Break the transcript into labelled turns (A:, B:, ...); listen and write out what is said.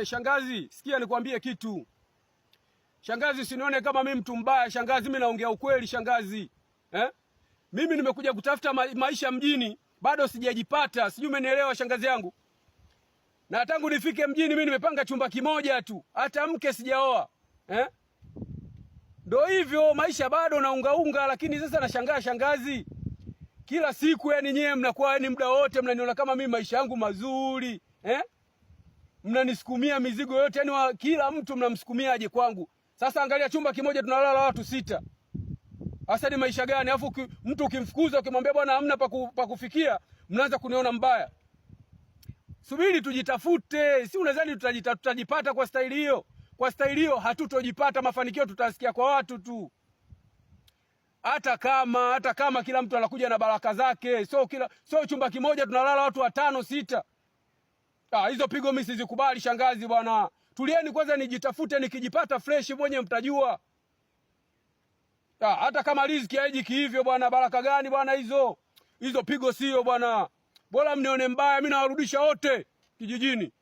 A: Shangazi, sikia nikwambie kitu. Shangazi, usinione kama mimi mtu mbaya shangazi, mimi naongea ukweli shangazi. Mimi nimekuja kutafuta maisha mjini, bado sijajipata, sijui umenielewa shangazi yangu. Na tangu nifike mjini mimi nimepanga chumba kimoja tu, hata mke sijaoa. Ndio hivyo maisha bado naungaunga, lakini sasa nashangaa shangazi. Kila siku yani nyewe mnakuwa yani muda wote mnaniona kama mimi maisha yangu mazuri, mnanisukumia mizigo yote yani kila mtu mnamsukumia aje kwangu. Sasa angalia chumba kimoja tunalala watu 6. Sasa ni maisha gani? Alafu mtu ukimfukuza ukimwambia bwana hamna pa kufikia, mnaanza kuniona mbaya. Subiri tujitafute. Si unadhani tutajipata kwa staili hiyo? Kwa staili hiyo hatutojipata, mafanikio tutasikia kwa watu tu. Hata kama kila mtu anakuja na baraka zake, so chumba kimoja tunalala watu 5 6. Hizo pigo mimi sizikubali shangazi bwana. Tulieni kwanza nijitafute, nikijipata fresh mwenye mtajua. Hata kama riziki haiji hivyo bwana, baraka gani bwana hizo? Hizo pigo sio bwana. Bora mnione mbaya, mimi nawarudisha wote kijijini.